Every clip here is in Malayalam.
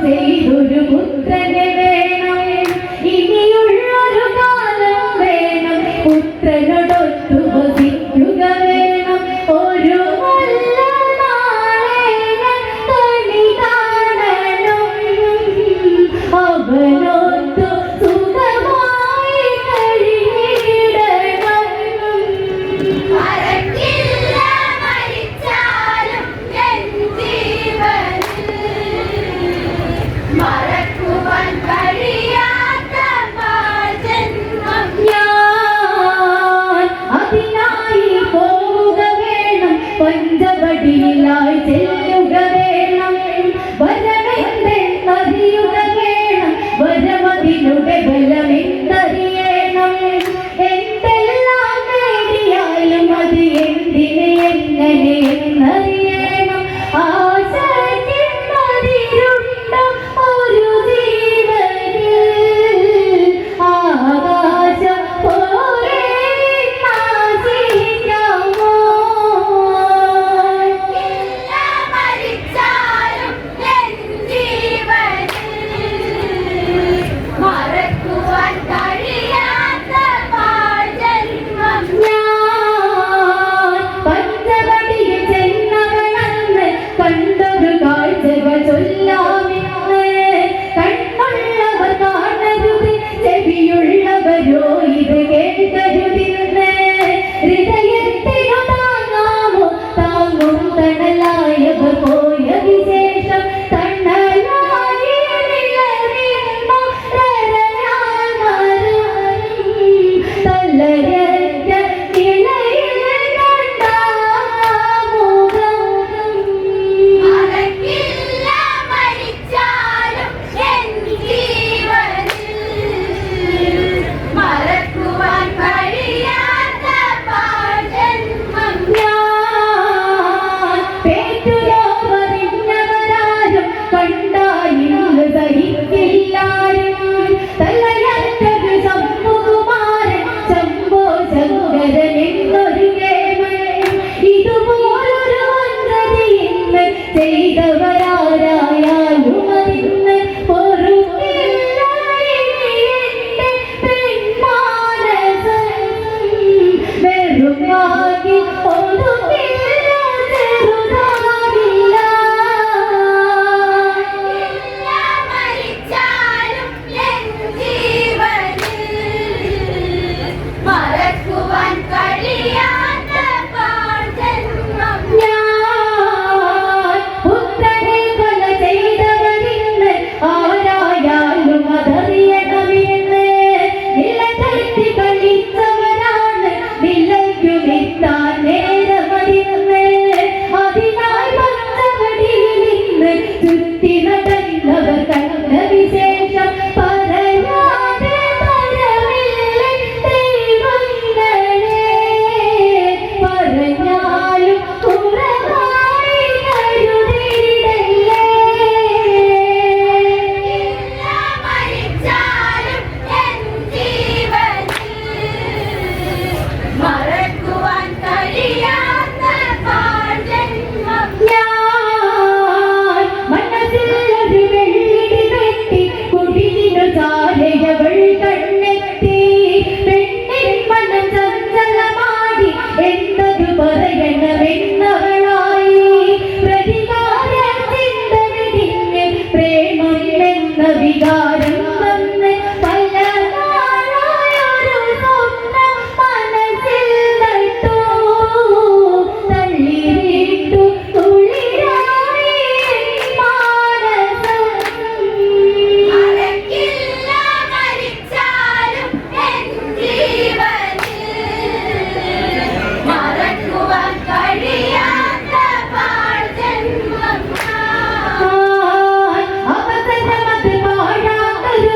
ചെയ്തൊരു പുത്രനെ വേണം, ഇനിയുള്ളൊരു കാലം വേണം, പുത്രനോടൊത്തു വസിക്കുക വേണം. ഒരു നല്ല നാളെ കണി കാണണം, അവനൊത്തു സുഖമായി കഴിയിടണം. മറക്കില്ല മരിച്ചാലും എൻ ജീവനിൽ, മറക്കുവാൻ കഴിയാത്ത ജന്മം ഞാൻ അതിനായി പോവുക വേണം, പഞ്ചവടിയിലായി ചെല്ലുക വേണം, വരമെന്തെന്നറിയുക വേണം, വരമതിനുടെ ബലമെന്തറിയണം. എന്തെല്ലാം നേടിയാലും അത് എന്തിന് എങ്ങനെ എന്നറിയണം. ആശയ്ക്കുമതിരുണ്ട ഒരു ജീവനിൽ ആകാശം പോലെ നാശിക്കാമോ. ഇല്ല മരിച്ചാലും എൻ ജീവനിൽ, മറക്കുവാൻ കഴിയാത്ത ജന്മം ഞാൻ പഞ്ചവടിയിൽ ചെന്നവളന്ന് കണ്ടൊരു കാഴ്ചകൾ ചൊല്ലാമെന്ന്. കണ്ണുള്ളവർ കാണരുത്, ചെവിയുള്ളവരോ ഇത് കേൾക്കരുതെന്ന്. ഹൃദയത്തിനു താങ്ങാമോ, താങ്ങും തണലായവർ പോയ വിശേഷം. തണലായി നിലനിന്ന തരയാൻ തലയറ്റ നിലയിൽ കണ്ടാമുഖം. മറക്കില്ല മരിച്ചാലും എൻ ജീവനിൽ, മറക്കുവാൻ കഴിയാത്ത ജന്മം ഞാൻ പേറ്റുലോവറിഞ്ഞവരാരും കണ്ടായിന്ന് സഹിക്കില്ലാരും. തലയറ്റൊരു ശംഭുകുമാരൻ, ശംഭോ ശങ്കരൻ എന്നൊരു കേമൻ. ഇതുപോലൊരു വഞ്ചതി ഇന്ന് ചെയ്തവരാരായാലും അതിന്ന് പൊറുക്കില്ല എന്റെ പെൺമാനസം. വെറുമാകി ഒതുക്കില്ല ചെറുതാകില്ല. ഇല്ല മരിച്ചാലും എൻ ജീവനിൽ, മറക്കുവാൻ കഴിയാത്ത ജന്മം ഞാൻ പുത്രനെ കൊല ചെയ്തവരിന്ന് ആരായാലും അതറിയണമെന്ന്. നിലതെറ്റി കളിച്ചവരാണ് നിലയ്ക്കുമെത്താൻ നേരമറിയുന്ന്. അതിനായി പഞ്ചവടിയിൽ ഇന്ന് ചുറ്റി നടന്നവർ കണ്ട വിശേഷം. പറയാതെ തരമില്ല ദൈവങ്ങളെ, പറഞ്ഞാലും കുറവായി കരുതിയിടല്ലേ. ഇല്ല മരിച്ചാലും എൻ ജീവനിൽ, മറക്കുവാൻ കഴിയാത്ത ജന്മം ഞാൻ മനസ്സിലൊരു വെള്ളിടി വെട്ടി കുടിലിനു ചാരയവൾ കണ്ണെത്തി. പെണ്ണിൻ മനം ചഞ്ചലമാടി എന്നത് പറയണമെന്നവളായി. പ്രതികാര ചിന്ത വെടിഞ്ഞ് പ്രേമം എന്ന വികാരം വന്ന് പല നാളായൊരു സ്വപ്നം മനസ്സിൽ നട്ടു. തള്ളിയിട്ടു തുളിരായി മാനസം. മറക്കില്ല മരിച്ചാലും എൻ ജീവനിൽ, മറക്കുവാൻ കഴിയാത്ത ജന്മം അവസരമത് പാഴാക്കരുത്,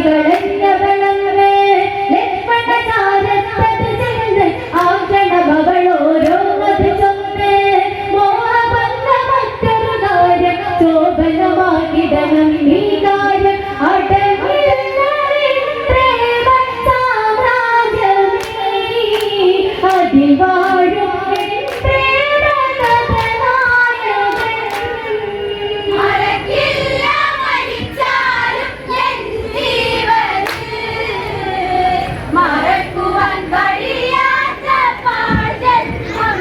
കളഞ്ഞവളങ്ങ് ലക്ഷ്മണചാരത്തത് ചെന്ന് ആകണമവളോരോ അത് ചൊന്ന് മോഹബന്ധ മറ്റൊരു കാര്യം ശോഭനമാക്കിടണം ഈ കാര്യം അടങ്ങില്ല പ്രേമ സാമ്രാജ്യമേ അതിൽ വാഴും പ്രേമ കഥനായകൻ മറക്കില്ല മരിച്ചാലും എൻ ജീവനിൽ മറക്കുവാൻ കഴിയാത്ത പാഴ്ജന്മം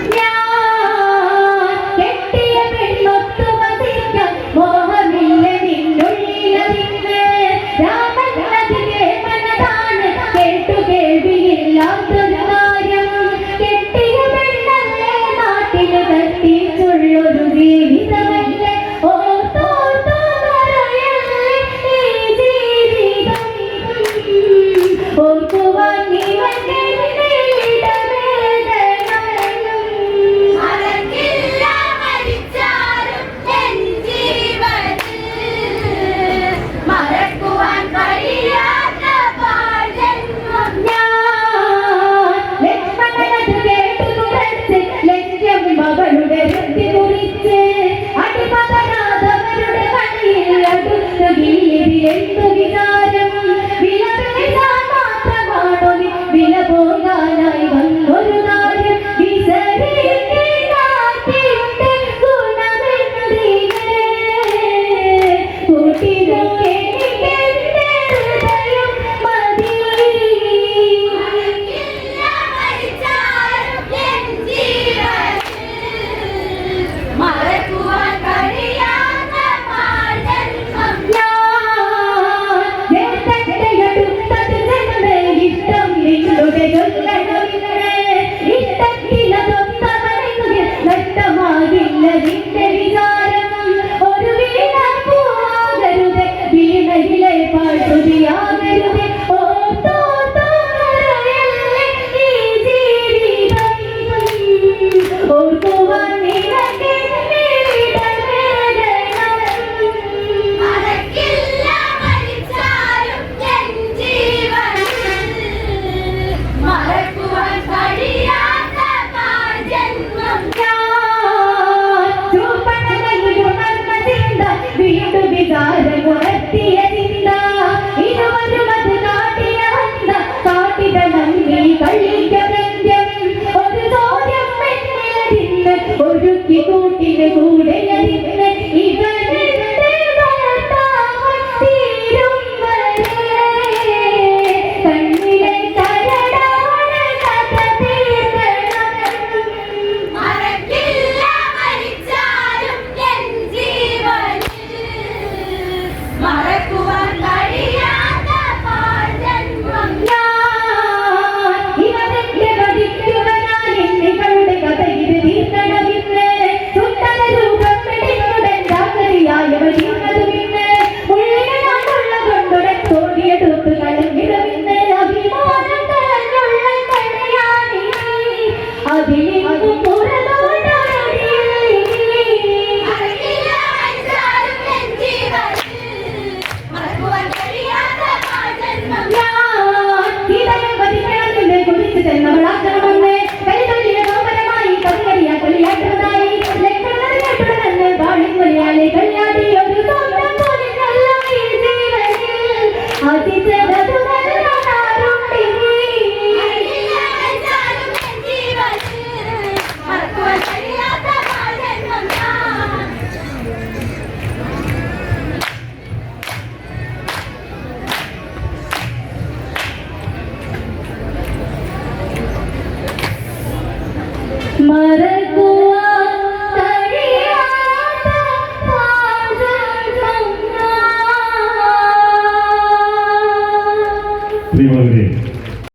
കെട്ടിയ പെണ്ണൊത്തു വസിക്കാൻ മോഹമില്ല നിന്നുള്ളിലതിന് രാമനതിലെ മനതാണ് കേട്ടു കേൾവിയില്ലാത്തൊരു കാര്യം കെട്ടിയ പെണ്ണല്ലേ നാട്ടിൽ കത്തിച്ചുള്ളൊരു ജീവിതമല്ലേ ഓർത്തോർത്തു പറയല്ലേ ഈ ജീവിതം ഓർക്കുവാൻ നീവന്റെ മറക്കില്ല മരിച്ചാലും എൻ ജീവനിൽ മറക്കുവാൻ കഴിയാത്ത പാഴ്ജന്മം ലക്ഷ്മണനത് കേട്ടു കുറച്ച് ലക്ഷ്യം മകളുടെ വൃത്തി കുറിച്ച് അടിമതനാഥവരുടെ കണിയിൽ അടുത്തു എന്തു വിചാരം വില പേശാൻ മാത്രമാണോ വില പോകാനായി വന്നൊരു കാര്യം വിസരിന്റെ നാട്ടിന്റെ ഗുണമെന്തിന് കൂട്ടിനൊക്കെ എനിക്കെന്റെ ഹൃദയം മതി മറക്കില്ല മരിച്ചാലും എൻ ജീവനിൽ മറക്കുവാൻ കഴിയാത്ത പാഴ്ജന്മം ഇഷ്ടം നിങ്ങളുടെ ഇഷ്ടത്തിലതൊത്തവനെങ്കിൽ നഷ്ടമാകില്ല നിന്റെ വിചാരം ഒരു വീണ പോകരുത് വീണയിലെ പാട്ടുതിയാകരുത് ഓർത്തോർത്തോ പറയല്ലേ ഈ ജീവിതം ഓർക്കുവാൻ നിനക്ക് മറക്കില്ല മരിച്ചാലും എൻ ജീവനിൽ മറക്കുവാൻ കഴിയാത്ത പാഴ്ജന്മം വീണ്ടും വികാരമുണർത്തിയ ചിന്ത ഇരുവരും അത് കാട്ടിയ ഹന്ത കാട്ടിടണം നീ കളിക്കവന്യം ഒരു ചോദ്യം പെണ്ണിലതിന്ന് ഒരുക്കി കൂട്ടിന് കൂടെയതിന്ന് ഇവനെന്റെ ഭർത്താവ് തീരും വരെ കണ്ണിലെ കരടാണ് കഥ തീർക്കണം മറക്കില്ല മരിച്ചാലും എൻ ജീവനിൽ മറക്കുവാൻ കഴിയാത്ത പാഴ്ജന്മം ഇവനെന്റെ വധിക്കുവനാലിങ്ങളുടെ കഥ ഇത് തീർക്കണമിന്ന് സുന്ദര രൂപം പെടിനുടൻ ജാഗ്രതയായവർ തീർന്നതുമിന്ന് ഉള്ളിനെ നാട്ടുള്ള കൊണ്ടുടൻ തോന്നിയെടുത്ത് കളഞ്ഞിടമിന്ന് അഭിമാനം കളഞ്ഞുള്ള കടയാണി അതിലിങ്ങും പുറതോടാടി മറക്കില്ല മരിച്ചാലും എൻ ജീവനിൽ മറക്കുവാൻ കഴിയാത്ത പാഴ്ജന്മം ഇതയം വധിക്കണമെന്ന് കുറിച്ച് ചെന്നവളാക്കണമെന്ന് കൈതൊഴിലെ ഗോപരമായി കവികരിയ കൊലിയാട്ടതായി ലക്ഷണനെ വാളിക്കൊലിയാലെ കല്യാടി ഒരു സ്വന്തം പോലെ നല്ല ഈ ജീവനിൽ അതിച്ചതതു മറക്കില്ല മരിച്ചാലും എൻ ജീവനിൽ മറക്കുവാൻ കഴിയാത്ത പാഴ്ജന്മം മറക്കുവാൻ കഴിയാത്ത പാഴ്ജന്മം. പ്രിയമുള്ളവരെ